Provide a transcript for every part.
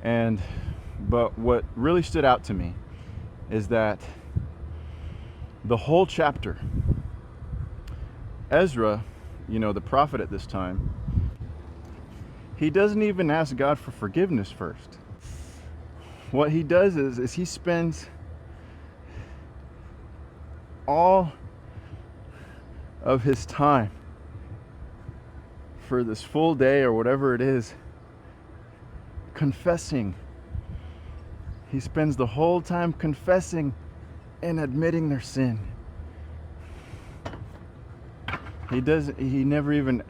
And but what really stood out to me is that the whole chapter, Ezra, the prophet at this time, he doesn't even ask God for forgiveness first. What he does is he spends all of his time for this full day or whatever it is confessing. He spends the whole time confessing and admitting their sin. He never even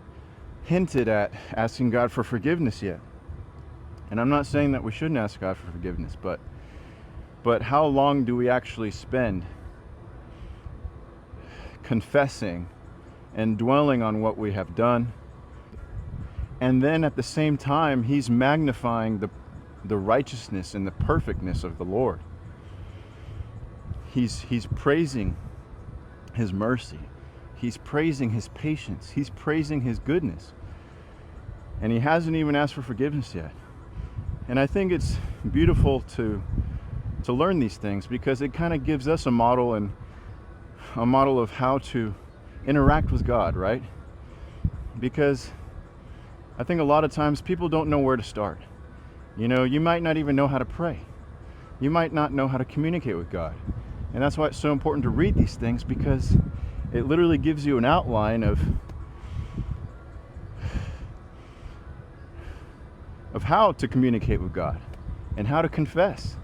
hinted at asking God for forgiveness yet. And I'm not saying that we shouldn't ask God for forgiveness, but how long do we actually spend confessing and dwelling on what we have done? And then at the same time, he's magnifying the righteousness and the perfectness of the Lord. He's praising his mercy. He's praising his patience. He's praising his goodness. And he hasn't even asked for forgiveness yet. And I think it's beautiful to learn these things, because it kind of gives us a model of how to interact with God, right? Because I think a lot of times people don't know where to start. You might not even know how to pray. You might not know how to communicate with God. And that's why it's so important to read these things, because it literally gives you an outline of how to communicate with God and how to confess.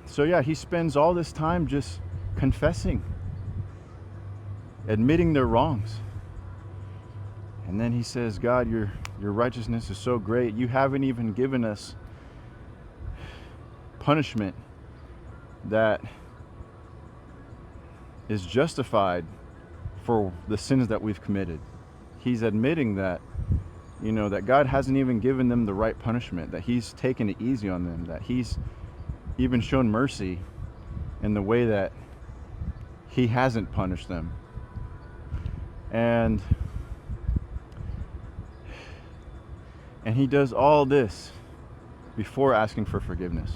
So yeah, he spends all this time just confessing, admitting their wrongs. And then he says, God, your righteousness is so great. You haven't even given us punishment that is justified for the sins that we've committed. He's admitting that, that God hasn't even given them the right punishment, that he's taken it easy on them, that he's even shown mercy in the way that he hasn't punished them. And he does all this before asking for forgiveness.